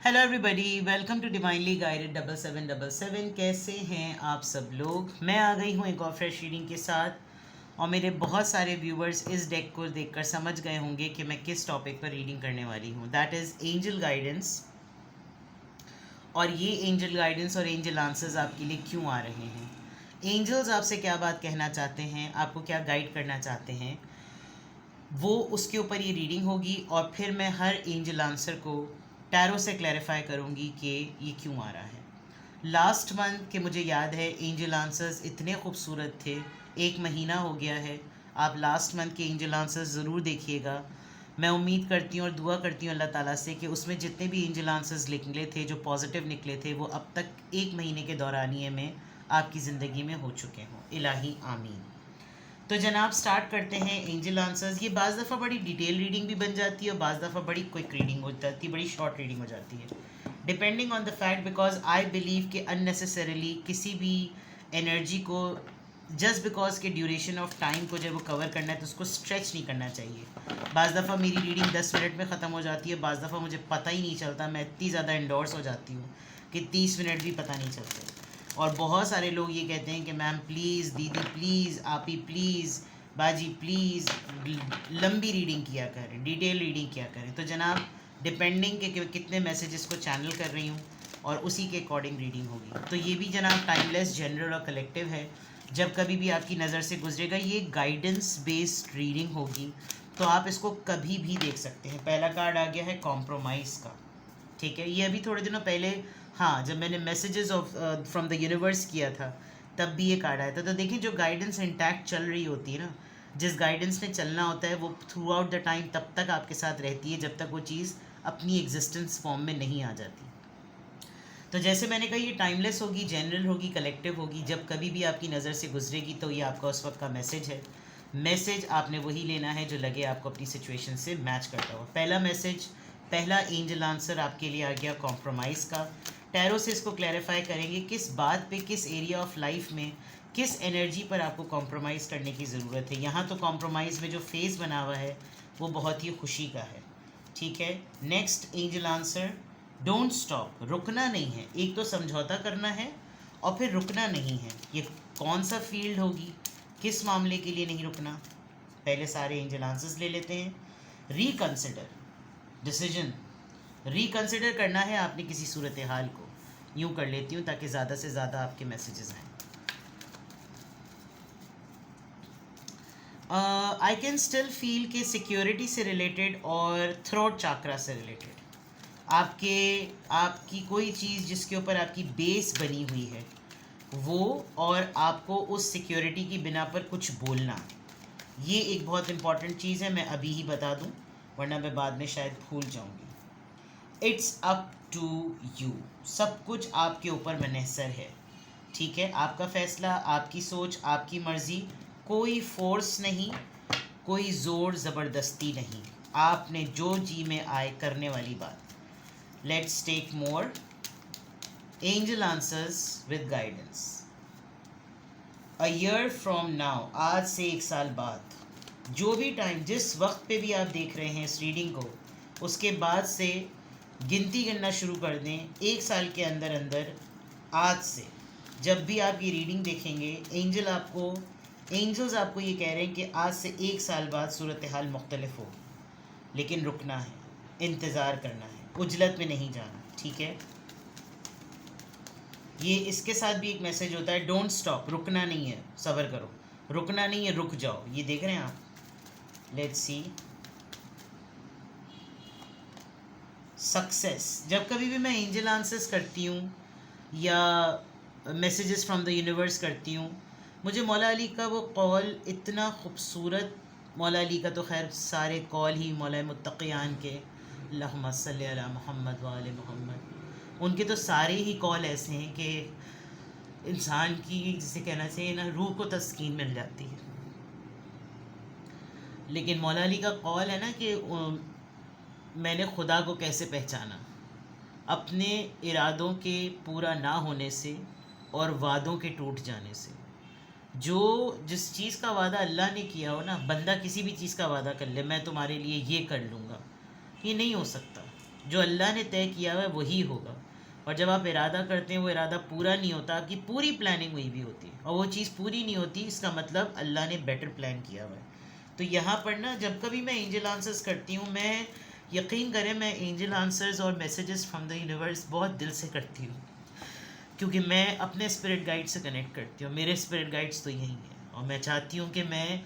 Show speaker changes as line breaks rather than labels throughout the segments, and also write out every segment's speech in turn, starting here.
Hello everybody, welcome to divinely guided 7777। कैसे हैं आप सब लोग। मैं आ गई हूँ एक और फ्रेश रीडिंग के साथ और मेरे बहुत सारे व्यूवर्स इस डेक को देखकर समझ गए होंगे कि मैं किस टॉपिक पर रीडिंग करने वाली हूँ। That is angel guidance. और ये एंजल गाइडेंस और एंजल आंसर्स आपके लिए क्यों आ रहे हैं, एंजल्स आपसे क्या बात कहना चाहते हैं, आपको क्या गाइड करना चाहते हैं, वो उसके ऊपर ये रीडिंग होगी। और फिर मैं हर एंजल आंसर को टैरो से क्लैरिफाई करूँगी कि ये क्यों आ रहा है। लास्ट मंथ के मुझे याद है एंजल आंसर्स इतने खूबसूरत थे। एक महीना हो गया है, आप लास्ट मंथ के एंजल आंसर्स ज़रूर देखिएगा। मैं उम्मीद करती हूँ और दुआ करती हूँ अल्लाह ताला से कि उसमें जितने भी एंजल आंसर्स निकले थे, जो पॉजिटिव निकले थे, वो अब तक एक महीने के दौरानिए में आपकी ज़िंदगी में हो चुके हों। इलाही आमीन। तो जनाब स्टार्ट करते हैं एंजल आंसर्स। ये बाज़ दफ़ा बड़ी डिटेल रीडिंग भी बन जाती है और बाज़ दफ़ा बड़ी क्विक रीडिंग हो जाती है, बड़ी शॉर्ट रीडिंग हो जाती है, depending on the fact. Because I believe कि अननेसेसरीली किसी भी एनर्जी को जस्ट बिकॉज के ड्यूरेशन ऑफ टाइम को जब वो कवर करना है तो उसको स्ट्रेच नहीं करना चाहिए। बाज़ दफ़ा मेरी रीडिंग 10 मिनट में ख़त्म हो जाती है, बाज़ दफ़ा मुझे पता ही नहीं चलता, मैं इतनी ज़्यादा इंडोर्स हो जाती हूँ कि 30 मिनट भी पता नहीं चलते। और बहुत सारे लोग ये कहते हैं कि मैम प्लीज़, दीदी प्लीज़, आप ही प्लीज़, बाजी प्लीज़ लंबी रीडिंग किया करें, डिटेल रीडिंग किया करें। तो जनाब डिपेंडिंग के कितने मैसेजेस को चैनल कर रही हूँ और उसी के अकॉर्डिंग रीडिंग होगी। तो ये भी जनाब टाइमलेस, जनरल और कलेक्टिव है। जब कभी भी आपकी नज़र से गुजरेगा, ये गाइडेंस बेस्ड रीडिंग होगी, तो आप इसको कभी भी देख सकते हैं। पहला कार्ड आ गया है कॉम्प्रोमाइज़ का। ठीक है, ये अभी थोड़े दिनों पहले, हाँ, जब मैंने messages of from the universe किया था तब भी ये कार्ड आया था। तो देखिए, जो गाइडेंस इंटैक्ट चल रही होती है ना, जिस गाइडेंस ने चलना होता है, वो थ्रू आउट द टाइम तब तक आपके साथ रहती है जब तक वो चीज़ अपनी एग्जिस्टेंस फॉर्म में नहीं आ जाती। तो जैसे मैंने कहा, ये टाइमलेस होगी, जनरल होगी, कलेक्टिव होगी। जब कभी भी आपकी नज़र से गुजरेगी तो ये आपका उस वक्त का मैसेज है। मैसेज आपने वही लेना है जो लगे आपको अपनी सिचुएशन से मैच करता हो। पहला मैसेज, पहला एंजल आंसर आपके लिए आ गया कॉम्प्रोमाइज़ का। टैरो से इसको क्लैरिफाई करेंगे किस बात पे, किस एरिया ऑफ लाइफ में, किस एनर्जी पर आपको कॉम्प्रोमाइज़ करने की ज़रूरत है। यहाँ तो कॉम्प्रोमाइज़ में जो फेस बना हुआ है वो बहुत ही खुशी का है। ठीक है, next angel answer, don't stop, रुकना नहीं है। एक तो समझौता करना है और फिर रुकना नहीं है। ये कौन सा फील्ड होगी, किस मामले के लिए नहीं रुकना। पहले सारे एंजल आंसर्स ले लेते हैं। रिकंसिडर, डिसीजन, रिकंसिडर करना है आपने किसी सूरत हाल को। यूँ कर लेती हूँ ताकि ज़्यादा से ज़्यादा आपके मैसेजेस आएँ। आई कैन स्टिल फील के सिक्योरिटी से रिलेटेड और थ्रोट चाक्रा से रिलेटेड आपके, आपकी कोई चीज़ जिसके ऊपर आपकी बेस बनी हुई है वो, और आपको उस सिक्योरिटी की बिना पर कुछ बोलना, ये एक बहुत इंपॉर्टेंट चीज़ है। मैं अभी ही बता दूं वरना मैं बाद में शायद भूल जाऊंगी। इट्स अप टू यू, सब कुछ आपके ऊपर मुनहसर है। ठीक है, आपका फ़ैसला, आपकी सोच, आपकी मर्ज़ी, कोई फोर्स नहीं, कोई ज़ोर ज़बरदस्ती नहीं, आपने जो जी में आए करने वाली बात। Let's take more angel answers with guidance. A year from now, आज से 1 साल बाद, जो भी टाइम, जिस वक्त पे भी आप देख रहे हैं इस रीडिंग को, उसके बाद से गिनती करना शुरू कर दें। 1 साल के अंदर अंदर, आज से जब भी आप ये रीडिंग देखेंगे, एंजल्स आपको ये कह रहे हैं कि आज से 1 साल बाद सूरत हाल मुख्तलिफ हो। लेकिन रुकना है, इंतज़ार करना है, उजलत में नहीं जाना। ठीक है, ये इसके साथ भी एक मैसेज होता है, डोंट स्टॉप, रुकना नहीं है, सब्र करो, रुकना नहीं है, रुक जाओ। ये देख रहे हैं आप। Let's see, success. जब कभी भी मैं एंजल आंसर्स करती हूँ या मैसेजेस फ्रॉम द यूनिवर्स करती हूँ, मुझे मौला अली का वो कौल इतना खूबसूरत, मौला अली का तो खैर सारे कौल ही मौला मुत्तक़ियान के, अल्लाहुम्मा सल्ली अला मुहम्मद व आले मुहम्मद, उनके तो सारे ही कौल ऐसे हैं कि इंसान की, जिसे कहना चाहिए ना, रूह को तस्कीन मिल जाती है। लेकिन मौला अली का कौल है ना कि मैंने खुदा को कैसे पहचाना, अपने इरादों के पूरा ना होने से और वादों के टूट जाने से। जो जिस चीज़ का वादा अल्लाह ने किया हो ना, बंदा किसी भी चीज़ का वादा कर ले, मैं तुम्हारे लिए ये कर लूँगा, ये नहीं हो सकता। जो अल्लाह ने तय किया हुआ है वही होगा। और जब आप इरादा करते हैं वो इरादा पूरा नहीं होता, आपकी पूरी प्लानिंग हुई भी होती है और वो चीज़ पूरी नहीं होती, इसका मतलब अल्लाह ने बेटर प्लान किया हुआ है। तो यहाँ पर ना जब कभी मैं एंजल आंसर्स करती हूँ, मैं यकीन करें मैं एंजल आंसर्स और मैसेजेस फ्रॉम द यूनिवर्स बहुत दिल से करती हूँ, क्योंकि मैं अपने स्पिरिट गाइड से कनेक्ट करती हूँ। मेरे स्पिरिट गाइड्स तो यही हैं और मैं चाहती हूँ कि मैं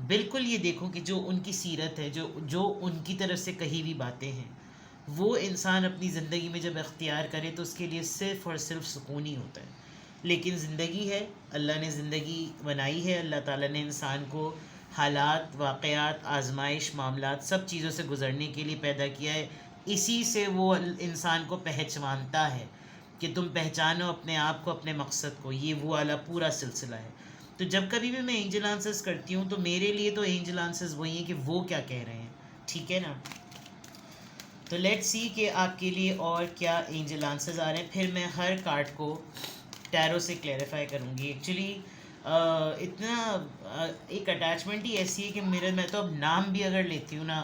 बिल्कुल ये देखूँ कि जो उनकी सीरत है, जो जो उनकी तरफ से कही हुई बातें हैं, वो इंसान अपनी ज़िंदगी में जब अख्तियार करे तो उसके लिए सिर्फ़ और सिर्फ सुकून ही होता है। लेकिन ज़िंदगी है, अल्लाह ने ज़िंदगी बनाई है, अल्लाह ताला ने इंसान को हालात, वाक़यात, आजमाइश, मामलात सब चीज़ों से गुज़रने के लिए पैदा किया है। इसी से वो इंसान को पहचानता है कि तुम पहचानो अपने आप को, अपने मकसद को। ये वो वाला पूरा सिलसिला है। तो जब कभी भी मैं एंजल आंसर्स करती हूँ तो मेरे लिए तो एंजल आंसर्स वही हैं कि वो क्या कह रहे हैं, ठीक है ना। तो लेट्स सी कि आपके लिए और क्या एंजल आंसर्स आ रहे हैं, फिर मैं हर कार्ड को टैरो से क्लैरिफाई करूँगी। एक्चुअली एक अटैचमेंट ही ऐसी है कि मैं तो अब नाम भी अगर लेती हूँ ना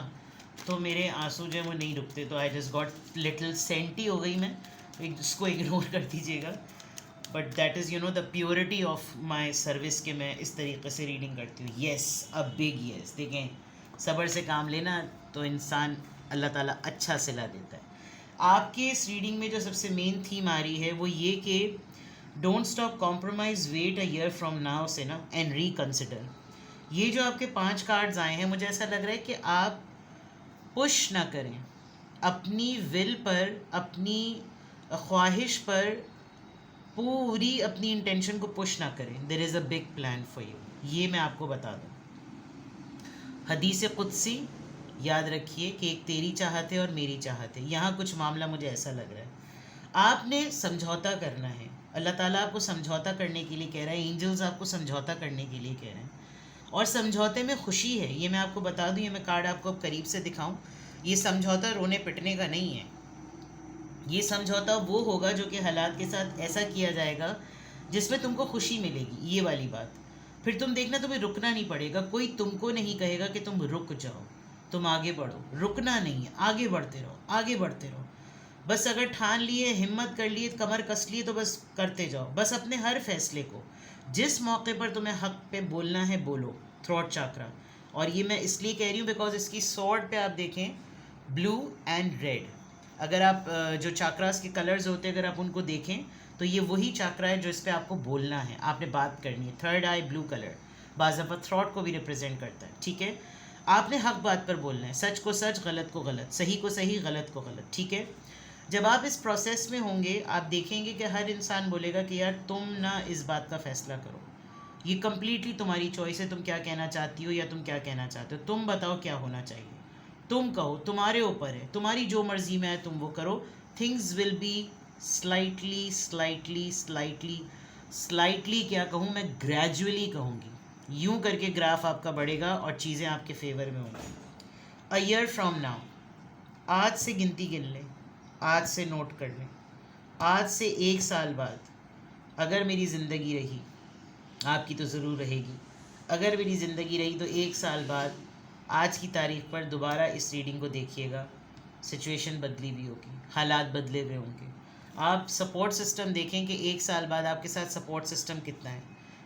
तो मेरे आंसू जो है वो नहीं रुकते। तो I just got little senti हो गई मैं, इसको इग्नोर कर दीजिएगा। But that is the purity of my service के मैं इस तरीके से रीडिंग करती हूँ। Yes, a big yes. देखें, सब्र से काम लेना तो इंसान अल्लाह ताला अच्छा सिला देता है। आपके इस रीडिंग में जो सबसे मेन थीम आ रही है वो ये कि don't stop compromise, wait a year from now से ना एंड रिकन्सिडर। ये जो आपके 5 कार्ड्स आए हैं, मुझे ऐसा लग रहा है कि आप पुश ना करें अपनी विल पर, अपनी ख्वाहिश पर, पूरी अपनी इंटेंशन को पुश ना करें। There is a big plan for you, ये मैं आपको बता दूँ। हदीस कुदसी याद रखिए कि एक तेरी चाहत है और मेरी चाहत है। यहाँ कुछ मामला मुझे ऐसा लग रहा है आपने समझौता करना है। अल्लाह ताला आपको समझौता करने के लिए कह रहा है, एंजल्स आपको समझौता करने के लिए कह रहे हैं और समझौते में खुशी है। ये मैं आपको बता दूँ, ये मैं कार्ड आपको अब करीब से दिखाऊँ। ये समझौता रोने पिटने का नहीं है। ये समझौता वो होगा जो कि हालात के साथ ऐसा किया जाएगा जिसमें तुमको खुशी मिलेगी, ये वाली बात। फिर तुम देखना, तुम्हें रुकना नहीं पड़ेगा। कोई तुमको नहीं कहेगा कि तुम रुक जाओ, तुम आगे बढ़ो। रुकना नहीं है, आगे बढ़ते रहो, आगे बढ़ते रहो। बस अगर ठान लिए, हिम्मत कर लिए, कमर कस लिए तो बस करते जाओ। बस अपने हर फैसले को जिस मौके पर तुम्हें हक पे बोलना है बोलो। थ्रोट चाकरा। और ये मैं इसलिए कह रही हूँ बिकॉज इसकी स्वॉर्ड पे आप देखें ब्लू एंड रेड। अगर आप जो चाक्रास के कलर्स होते हैं अगर आप उनको देखें तो ये वही चाक्रा है जो इस पर आपको बोलना है, आपने बात करनी है। थर्ड आई ब्लू कलर बाज़ दफ़ा थ्रॉट को भी रिप्रेजेंट करता है, ठीक है। आपने हक बात पर बोलना है, सच को सच, गलत को गलत, सही को सही, गलत को गलत, ठीक है। जब आप इस प्रोसेस में होंगे आप देखेंगे कि हर इंसान बोलेगा कि यार तुम ना इस बात का फ़ैसला करो, ये कम्प्लीटली तुम्हारी चॉइस है, तुम क्या कहना चाहती हो या तुम क्या कहना चाहते हो, तुम बताओ क्या होना चाहिए, तुम कहो, तुम्हारे ऊपर है, तुम्हारी जो मर्जी में है तुम वो करो। Things will be slightly slightly slightly slightly क्या कहूँ मैं, ग्रेजुअली कहूँगी, यूं करके ग्राफ आपका बढ़ेगा और चीज़ें आपके फेवर में होंगी। अ ईयर फ्रॉम नाउ, आज से गिनती गिन लें, आज से नोट कर लें, आज से 1 साल बाद अगर मेरी ज़िंदगी रही, आपकी तो ज़रूर रहेगी, अगर मेरी ज़िंदगी रही तो 1 साल बाद आज की तारीख पर दोबारा इस रीडिंग को देखिएगा। सिचुएशन बदली भी होगी, हालात बदले हुए होंगे। आप सपोर्ट सिस्टम देखें कि 1 साल बाद आपके साथ सपोर्ट सिस्टम कितना है।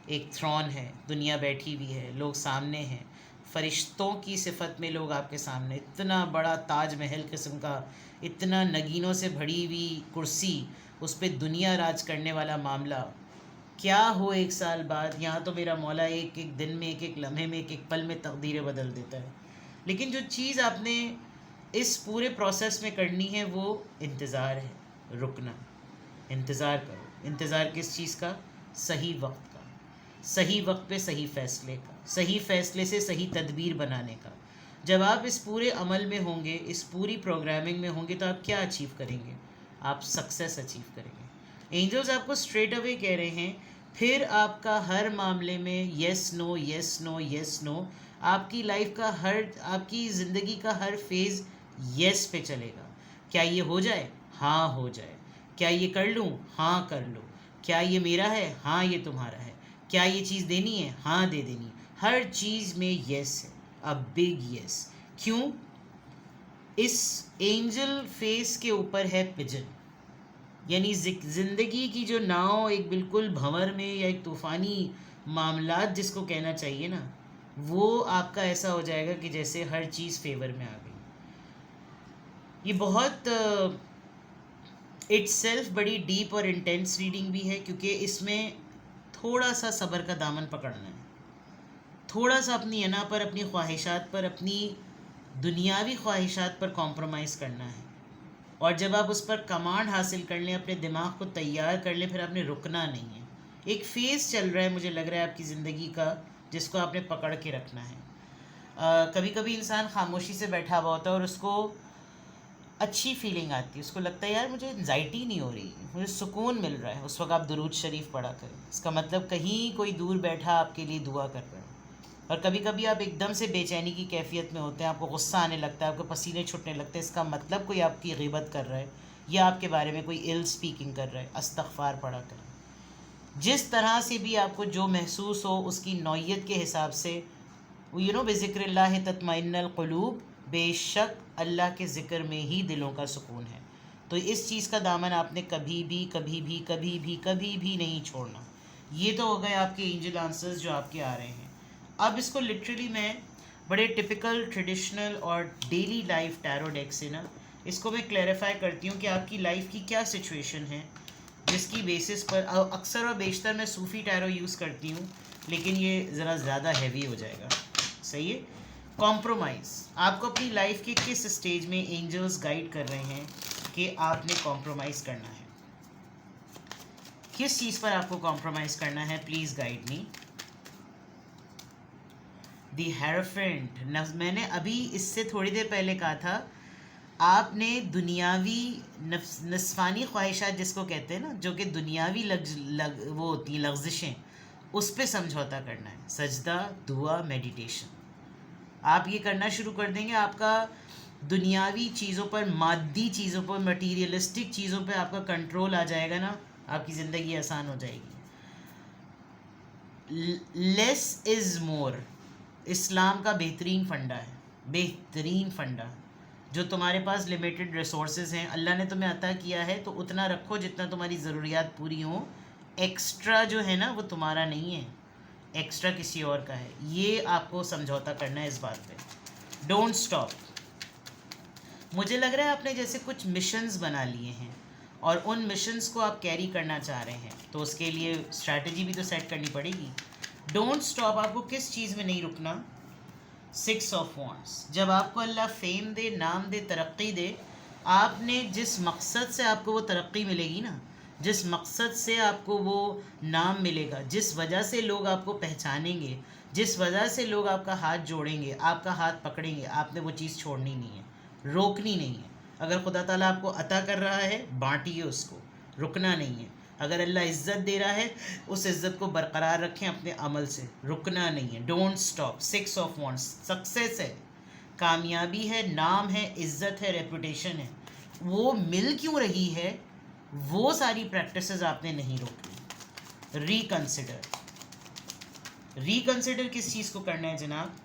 एक थ्रॉन है, दुनिया बैठी हुई है, लोग सामने हैं, फरिश्तों की सिफत में लोग आपके सामने, इतना बड़ा ताज महल किस्म का, इतना नगीनों से भरी हुई कुर्सी, उस पर दुनिया राज करने वाला मामला। क्या हो 1 साल बाद, यहाँ तो मेरा मौला एक एक दिन में, एक एक लम्हे में, एक एक पल में तकदीरें बदल देता है। लेकिन जो चीज़ आपने इस पूरे प्रोसेस में करनी है वो इंतज़ार है, रुकना। इंतज़ार करो। इंतज़ार किस चीज़ का? सही वक्त का, सही वक्त पे सही फ़ैसले का, सही फ़ैसले से सही तदबीर बनाने का। जब आप इस पूरे अमल में होंगे, इस पूरी प्रोग्रामिंग में होंगे तो आप क्या अचीव करेंगे? आप सक्सेस अचीव करेंगे। एंजल्स आपको स्ट्रेट अवे कह रहे हैं फिर आपका हर मामले में yes no yes no yes no, आपकी लाइफ का हर, आपकी ज़िंदगी का हर फेज़ येस पे चलेगा। क्या ये हो जाए? हाँ हो जाए। क्या ये कर लूँ? हाँ कर लो। क्या ये मेरा है? हाँ ये तुम्हारा है। क्या ये चीज़ देनी है? हाँ दे देनी। हर चीज़ में येस है, अ बिग येस। क्यों? इस एंजल फेस के ऊपर है पिजन, यानी ज़िंदगी की जो नाव एक बिल्कुल भंवर में या एक तूफ़ानी मामलात जिसको कहना चाहिए ना, वो आपका ऐसा हो जाएगा कि जैसे हर चीज़ फेवर में आ गई। ये बहुत इट्सेल्फ बड़ी डीप और इंटेंस रीडिंग भी है, क्योंकि इसमें थोड़ा सा सब्र का दामन पकड़ना है, थोड़ा सा अपनी अना पर, अपनी ख्वाहिशात पर, अपनी दुनियावी ख्वाहिशात पर कॉम्प्रोमाइज़ करना है। और जब आप उस पर कमांड हासिल कर लें, अपने दिमाग को तैयार कर लें, फिर आपने रुकना नहीं है। एक फेज़ चल रहा है, मुझे लग रहा है आपकी ज़िंदगी का, जिसको आपने पकड़ के रखना है। कभी कभी इंसान खामोशी से बैठा हुआ होता है और उसको अच्छी फीलिंग आती है, उसको लगता है यार मुझे एंजाइटी नहीं हो रही, मुझे सुकून मिल रहा है। उस वक्त आप दुरूद शरीफ पढ़ा करें, इसका मतलब कहीं कोई दूर बैठा आपके लिए दुआ कर रहा है। और कभी कभी आप एकदम से बेचैनी की कैफियत में होते हैं, आपको गुस्सा आने लगता है, आपको पसीने छूटने लगते हैं, इसका मतलब कोई आपकी ग़ीबत कर रहा है या आपके बारे में कोई इल स्पीकिंग कर रहा है। अस्तग़फ़ार पढ़ा करें। जिस तरह से भी आपको जो महसूस हो, उसकी नौइयत के हिसाब से, बिज़िक्रिल्लाह तत्मइन्नुल क़ुलूब, बेशक अल्लाह के ज़िक्र में ही दिलों का सुकून है। तो इस चीज़ का दामन आपने कभी भी कभी भी कभी भी कभी भी नहीं छोड़ना। ये तो हो गए आपके एंजल आंसर्स जो आपके आ रहे हैं। अब इसको लिटरली मैं बड़े टिपिकल, ट्रेडिशनल और डेली लाइफ टैरो डेक से ना इसको मैं क्लैरिफाई करती हूँ कि आपकी लाइफ की क्या सिचुएशन है, जिसकी बेसिस पर अक्सर और बेशतर मैं सूफ़ी टैरो यूज़ करती हूँ, लेकिन ये ज़रा ज़्यादा हैवी हो जाएगा। सही है। कॉम्प्रोमाइज़, आपको अपनी लाइफ के किस स्टेज में एंजल्स गाइड कर रहे हैं कि आपने कॉम्प्रोमाइज़ करना है, किस चीज़ पर आपको कॉम्प्रोमाइज़ करना है। Please guide me. The hierophant, मैंने अभी इससे थोड़ी देर पहले कहा था, आपने दुनियावी नस्वानी ख्वाहिशात जिसको कहते हैं ना, जो कि दुनियावी वो होती हैं लफ्ज़िशें, उस पर समझौता करना है। सजदा, दुआ, मेडिटेशन, आप ये करना शुरू कर देंगे, आपका दुनियावी चीज़ों पर, मादी चीज़ों पर, मटीरियलिस्टिक चीज़ों पर आपका कंट्रोल आ जाएगा ना, आपकी ज़िंदगी आसान हो जाएगी। लेस इज़ मोर इस्लाम का बेहतरीन फ़ंडा है, बेहतरीन फ़ंडा। जो तुम्हारे पास लिमिटेड रिसोर्सेज हैं, अल्लाह ने तुम्हें अता किया है, तो उतना रखो जितना तुम्हारी ज़रूरियात पूरी हों। एक्स्ट्रा जो है ना वो तुम्हारा नहीं है, एक्स्ट्रा किसी और का है। ये आपको समझौता करना है इस बात पे। Don't stop. मुझे लग रहा है आपने जैसे कुछ मिशंस बना लिए हैं और उन मिशंस को आप कैरी करना चाह रहे हैं, तो उसके लिए स्ट्रैटेजी भी तो सेट करनी पड़ेगी। डोंट स्टॉप, आपको किस चीज़ में नहीं रुकना। 6 ऑफ वॉन्ड्स, जब आपको अल्लाह फेम दे, नाम दे, तरक्की दे, आपने जिस मकसद से आपको वो तरक्की मिलेगी ना, जिस मकसद से आपको वो नाम मिलेगा, जिस वजह से लोग आपको पहचानेंगे, जिस वजह से लोग आपका हाथ जोड़ेंगे, आपका हाथ पकड़ेंगे, आपने वो चीज़ छोड़नी नहीं है, रोकनी नहीं है। अगर खुदा ताला आपको अता कर रहा है, बांटिए उसको, रुकना नहीं है। अगर अल्लाह इज़्ज़त दे रहा है, उस इज़्ज़त को बरकरार रखें अपने अमल से, रुकना नहीं है। Don't stop. 6 of wands, success है, कामयाबी है, नाम है, इज़्ज़त है, रेपुटेशन है, वो मिल क्यों रही है, वो सारी प्रैक्टिसेस आपने नहीं रोकी। रिकंसिडर, रिकंसिडर किस चीज़ को करना है जनाब?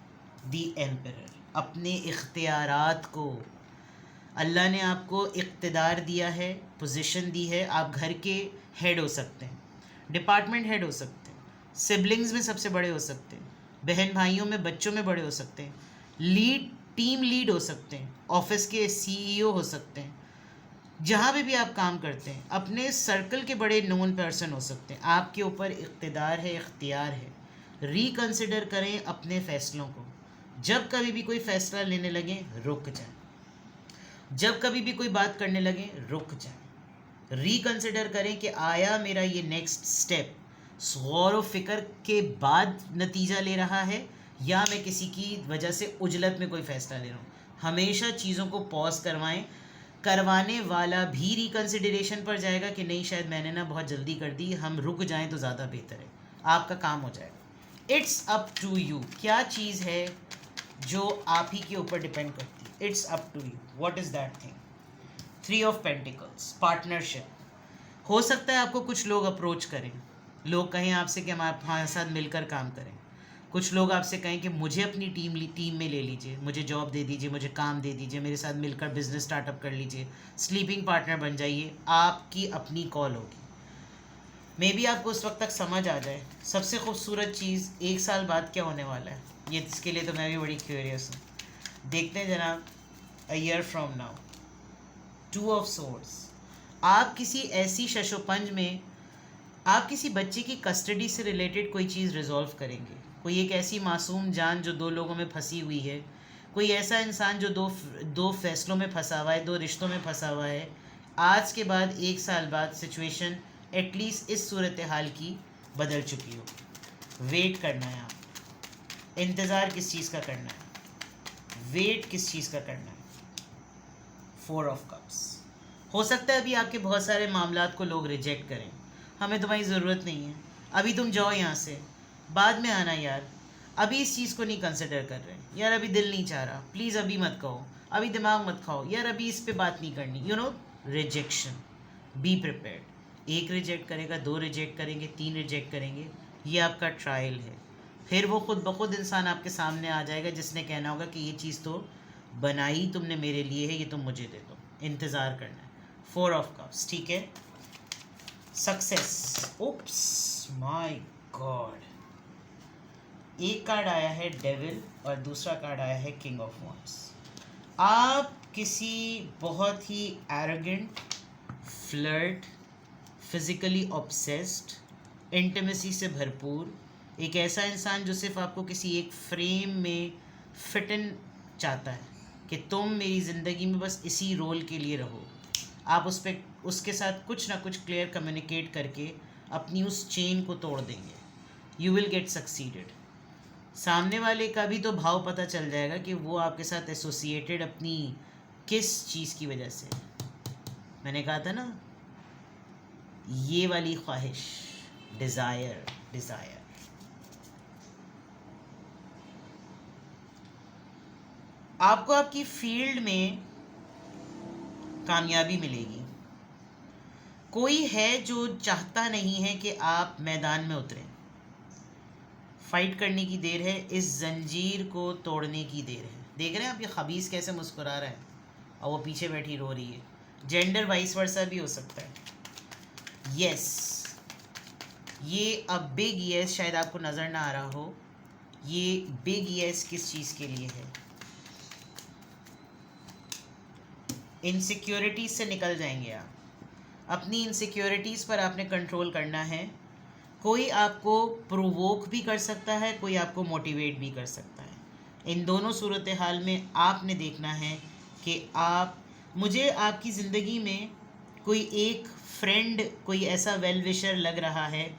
दी एम्परर, अपने इख्तियारात को। अल्लाह ने आपको इक़्तिदार दिया है, पोजीशन दी है, आप घर के हेड हो सकते हैं, डिपार्टमेंट हेड हो सकते हैं, सिबलिंग्स में सबसे बड़े हो सकते हैं, बहन भाइयों में, बच्चों में बड़े हो सकते हैं, टीम लीड हो सकते हैं, ऑफिस के CEO हो सकते हैं, जहाँ भी आप काम करते हैं, अपने सर्कल के बड़े नोन पर्सन हो सकते हैं। आपके ऊपर इक़्तिदार है, इख्तियार है। रिकंसिडर करें अपने फ़ैसलों को। जब कभी भी कोई फ़ैसला लेने लगे, रुक जाए। जब कभी भी कोई बात करने लगे, रुक जाए। रिकंसिडर करें कि आया मेरा ये नेक्स्ट स्टेप गौर व फिक्र के बाद नतीजा ले रहा है, या मैं किसी की वजह से उजलत में कोई फ़ैसला ले रहा हूँ। हमेशा चीज़ों को पॉज करवाएं। करवाने वाला भी रिकंसिडरेशन पर जाएगा कि नहीं, शायद मैंने ना बहुत जल्दी कर दी, हम रुक जाएं तो ज़्यादा बेहतर है, आपका काम हो जाएगा। इट्स अप टू यू, क्या चीज़ है जो आप ही के ऊपर डिपेंड करती है। It's up to you, what is that thing. 3 of pentacles, partnership. हो सकता है आपको कुछ लोग अप्रोच करें, लोग कहें आपसे कि हम आपके साथ मिलकर काम करें। कुछ लोग आपसे कहें कि मुझे अपनी टीम में ले लीजिए, मुझे जॉब दे दीजिए, मुझे काम दे दीजिए, मेरे साथ मिलकर बिजनेस स्टार्टअप कर लीजिए, स्लीपिंग पार्टनर बन जाइए। आपकी अपनी कॉल होगी। मे बी आपको उस वक्त तक समझ आ जाए। सबसे खूबसूरत चीज़ 1 साल बाद क्या होने वाला है, ये इसके लिए तो मैं भी बड़ी क्यूरियस हूँ। देखते हैं जनाब। अ year from now, 2 of swords. आप किसी ऐसी शशोपंज में, आप किसी बच्चे की कस्टडी से रिलेटेड कोई चीज़ रिजॉल्व करेंगे। कोई एक ऐसी मासूम जान जो 2 लोगों में फंसी हुई है, कोई ऐसा इंसान जो दो फैसलों में फंसा हुआ है, 2 रिश्तों में फंसा हुआ है। आज के बाद 1 साल बाद सिचुएशन एटलीस्ट इस सूरत हाल की बदल चुकी हो। वेट करना है आप। इंतज़ार किस चीज़ का करना है, वेट किस चीज़ का करना है। 4 ऑफ कप्स। हो सकता है अभी आपके बहुत सारे मामलात को लोग रिजेक्ट करें, हमें तुम्हारी ज़रूरत नहीं है, अभी तुम जाओ यहाँ से, बाद में आना यार, अभी इस चीज़ को नहीं कंसिडर कर रहे यार, अभी दिल नहीं चाह रहा, प्लीज़ अभी मत कहो, अभी दिमाग मत खाओ यार, अभी इस पे बात नहीं करनी। You know, rejection. Be prepared. 1 reject करेगा, 2 रिजेक्ट करेंगे, 3 रिजेक्ट करेंगे, ये आपका ट्रायल है। फिर वो खुद ब खुद इंसान आपके सामने आ जाएगा जिसने कहना होगा कि ये चीज़ तो बनाई तुमने मेरे लिए है, ये तुम मुझे दे दो। इंतज़ार करना है। 4 ऑफ कप्स, ठीक है। सक्सेस। Oops my god. एक कार्ड आया है डेविल और दूसरा कार्ड आया है किंग ऑफ वॉन्ड्स। आप किसी बहुत ही arrogant, flirt, physically obsessed, intimacy से भरपूर एक ऐसा इंसान जो सिर्फ आपको किसी एक फ्रेम में फिट इन चाहता है कि तुम मेरी ज़िंदगी में बस इसी रोल के लिए रहो। आप उसके साथ कुछ ना कुछ क्लियर कम्युनिकेट करके अपनी उस चेन को तोड़ देंगे। You will get succeeded. सामने वाले का भी तो भाव पता चल जाएगा कि वो आपके साथ एसोसिएटेड अपनी किस चीज़ की वजह से। मैंने कहा था ना, ये वाली ख्वाहिश, डिज़ायर। आपको आपकी फील्ड में कामयाबी मिलेगी। कोई है जो चाहता नहीं है कि आप मैदान में उतरें। फाइट करने की देर है, इस जंजीर को तोड़ने की देर है। देख रहे हैं आप ये खबीस कैसे मुस्कुरा रहा है और वो पीछे बैठी रो रही है। जेंडर वाइस वर्सा भी हो सकता है। यस, ये अ बिग यस शायद आपको नज़र ना आ रहा हो। ये बिग यस किस चीज़ के लिए है? इनसिक्योरिटीज से निकल जाएंगे आप। अपनी इनसिक्योरिटीज़ पर आपने कंट्रोल करना है। कोई आपको प्रोवोक भी कर सकता है, कोई आपको मोटिवेट भी कर सकता है। इन दोनों सूरत हाल में आपने देखना है कि मुझे आपकी ज़िंदगी में कोई एक फ्रेंड, कोई ऐसा वेल विशर लग रहा है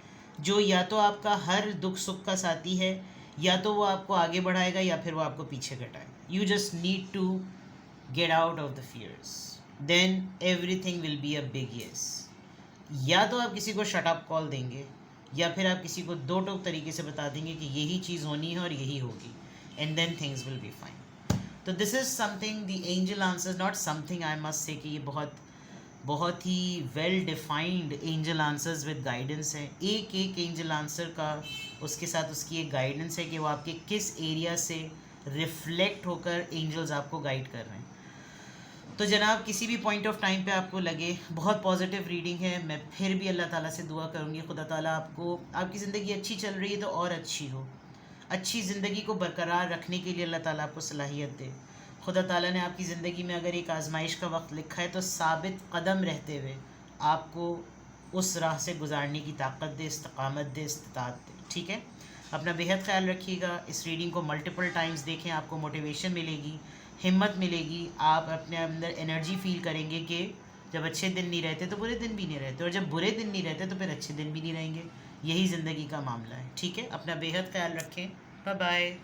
जो या तो आपका हर दुख सुख का साथी है, या तो वो आपको आगे बढ़ाएगा या फिर वो आपको पीछे घटाएगा। You just need to get out of the fears, then everything will be a big yes. या तो आप किसी को शट अप कॉल देंगे, या फिर आप किसी को 2 टोक तरीके से बता देंगे कि यही चीज़ होनी है और यही होगी, and then things will be fine. तो this is something the angel answers, not something I must say कि ये बहुत ही well defined angel answers with guidance है। एक एक एंजल आंसर का उसके साथ उसकी एक गाइडेंस है कि वो आपके किस एरिया से रिफ्लेक्ट होकर एंजल्स आपको गाइड कर रहे हैं। तो जनाब, किसी भी पॉइंट ऑफ टाइम पे आपको लगे बहुत पॉजिटिव रीडिंग है, मैं फिर भी अल्लाह ताला से दुआ करूँगी खुदा ताला आपको, आपकी ज़िंदगी अच्छी चल रही है तो और अच्छी हो, अच्छी ज़िंदगी को बरकरार रखने के लिए अल्लाह ताला आपको सलाहियत दे। खुदा ताला ने आपकी ज़िंदगी में अगर एक आजमाइश का वक्त लिखा है तो साबित कदम रहते हुए आपको उस राह से गुजारने की ताकत दे, इस्तकामत दे, इस्तात दे। ठीक है, अपना बेहद ख्याल रखिएगा। इस रीडिंग को मल्टीपल टाइम्स देखें, आपको मोटिवेशन मिलेगी, हिम्मत मिलेगी, आप अपने अंदर एनर्जी फील करेंगे कि जब अच्छे दिन नहीं रहते तो बुरे दिन भी नहीं रहते, और जब बुरे दिन नहीं रहते तो फिर अच्छे दिन भी नहीं रहेंगे। यही ज़िंदगी का मामला है। ठीक है, अपना बेहद ख्याल रखें। Bye bye.